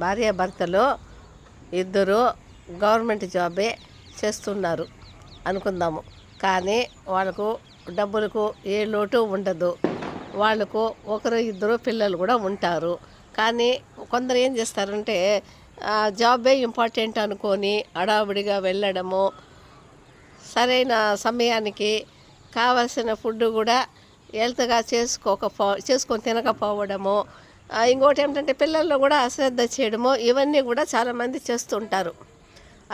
భార్యాభర్తలు ఇద్దరు గవర్నమెంట్ జాబే చేస్తున్నారు అనుకుందాము. కానీ వాళ్ళకు డబ్బులకు ఏ లోటు ఉండదు. వాళ్ళకు ఒకరు ఇద్దరు పిల్లలు కూడా ఉంటారు. కానీ కొందరు ఏం చేస్తారంటే జాబే ఇంపార్టెంట్ అనుకొని హడావుడిగా వెళ్ళడము, సరైన సమయానికి కావలసిన ఫుడ్ కూడా హెల్త్గా చేసుకొని తినకపోవడము, ఇంకోటి ఏమిటంటే పిల్లల్లో కూడా అశ్రద్ధ చేయడము, ఇవన్నీ కూడా చాలామంది చేస్తుంటారు.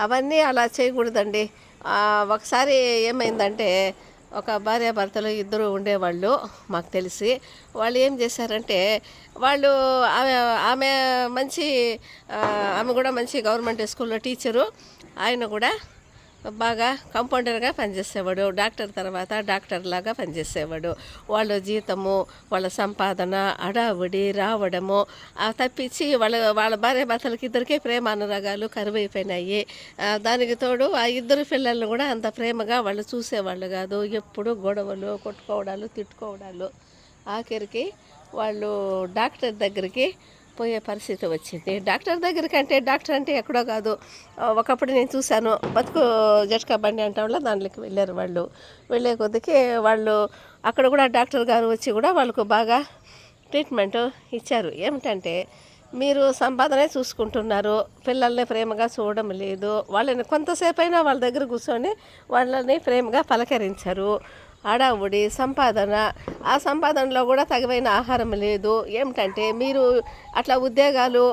అవన్నీ అలా చేయకూడదండి. ఒకసారి ఏమైందంటే ఒక భార్యాభర్తలు ఇద్దరు ఉండేవాళ్ళు మాకు తెలిసి. వాళ్ళు ఏం చేశారంటే వాళ్ళు ఆమె మంచి ఆమె కూడా మంచి గవర్నమెంట్ స్కూల్లో టీచరు, ఆయన కూడా బాగా కంపౌండర్గా పనిచేసేవాడు. డాక్టర్ తర్వాత డాక్టర్ లాగా పనిచేసేవాడు. వాళ్ళ జీతము, వాళ్ళ సంపాదన, హడావుడి రావడము తప్పించి వాళ్ళ భార్యాభర్తలకి ఇద్దరికే ప్రేమ అనురాగాలు కరువైపోయినాయి. దానికి తోడు ఆ ఇద్దరు పిల్లలను కూడా అంత ప్రేమగా వాళ్ళు చూసేవాళ్ళు కాదు. ఎప్పుడు గొడవలు, కొట్టుకోవడాలు, తిట్టుకోవడాలు. ఆఖరికి వాళ్ళు డాక్టర్ దగ్గరికి పోయే పరిస్థితి వచ్చింది. డాక్టర్ దగ్గరికి అంటే డాక్టర్ అంటే ఎక్కడో కాదు. ఒకప్పుడు నేను చూశాను, బతుకు జట్కా బండి అంటాం, దాంట్లోకి వెళ్ళారు వాళ్ళు. వెళ్ళే కొద్దికి వాళ్ళు అక్కడ కూడా డాక్టర్ గారు వచ్చి కూడా వాళ్ళకు బాగా ట్రీట్మెంట్ ఇచ్చారు. ఏమిటంటే మీరు సంపాదనే చూసుకుంటున్నారు, పిల్లల్ని ప్రేమగా చూడడం లేదు. వాళ్ళని కొంతసేపు అయినా వాళ్ళ దగ్గర కూర్చొని వాళ్ళని ప్రేమగా పలకరించారు. హడావుడి సంపాదన, ఆ సంపాదనలో కూడా తగిన ఆహారం లేదు. ఏమిటంటే మీరు అట్లా ఉద్యోగాలు,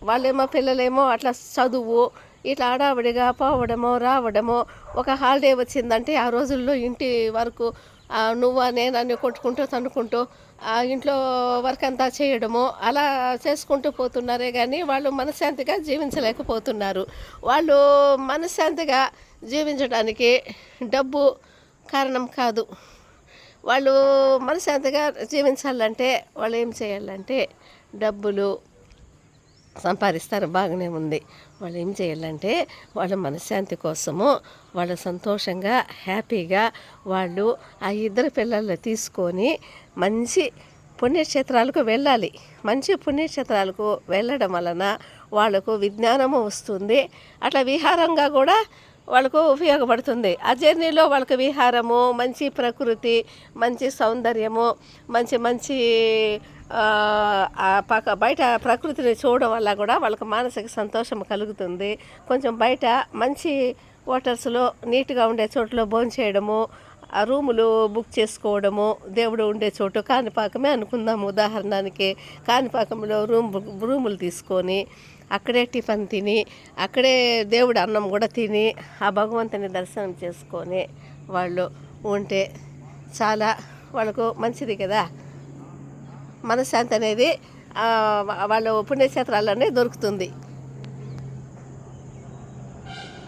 వాళ్ళేమో పిల్లలేమో అట్లా చదువు, ఇట్లా హడావుడిగా పోవడము రావడము. ఒక హాలిడే వచ్చిందంటే ఆ రోజుల్లో ఇంటి వరకు నువ్వు నేను కొట్టుకుంటూ తన్నుకుంటూ ఇంట్లో వర్క్ అంతా చేయడము, అలా చేసుకుంటూ పోతున్నారే కానీ వాళ్ళు మనశ్శాంతిగా జీవించలేకపోతున్నారు. వాళ్ళు మనశ్శాంతిగా జీవించడానికి డబ్బు కారణం కాదు. వాళ్ళు మనశ్శాంతిగా జీవించాలంటే వాళ్ళు ఏం చేయాలంటే డబ్బులు సంపాదిస్తారు, బాగానే ఉంది. వాళ్ళు ఏం చేయాలంటే వాళ్ళ మనశ్శాంతి కోసము వాళ్ళ సంతోషంగా హ్యాపీగా వాళ్ళు ఆ ఇద్దరు పిల్లల్ని తీసుకొని మంచి పుణ్యక్షేత్రాలకు వెళ్ళాలి. మంచి పుణ్యక్షేత్రాలకు వెళ్ళడం వలన వాళ్ళకు విజ్ఞానము వస్తుంది. అట్లా విహారంగా కూడా వాళ్ళకు ఉపయోగపడుతుంది. ఆ జర్నీలో వాళ్ళకి విహారము, మంచి ప్రకృతి, మంచి సౌందర్యము, మంచి మంచి బయట ప్రకృతిని చూడడం వల్ల కూడా వాళ్ళకి మానసిక సంతోషం కలుగుతుంది. కొంచెం బయట మంచి హోటల్స్లో నీట్గా ఉండే చోట్ల భోంచేయడము, ఆ రూములు బుక్ చేసుకోవడము, దేవుడు ఉండే చోటు కాణిపాకమే అనుకుందాము ఉదాహరణకి. కాణిపాకంలో రూములు తీసుకొని అక్కడే టిఫిన్ తిని, అక్కడే దేవుడు అన్నం కూడా తిని ఆ భగవంతుని దర్శనం చేసుకొని వాళ్ళు ఉంటే చాలా వాళ్ళకు మంచిది కదా. మనశ్శాంతి అనేది వాళ్ళు పుణ్యక్షేత్రాల్లోనే దొరుకుతుంది.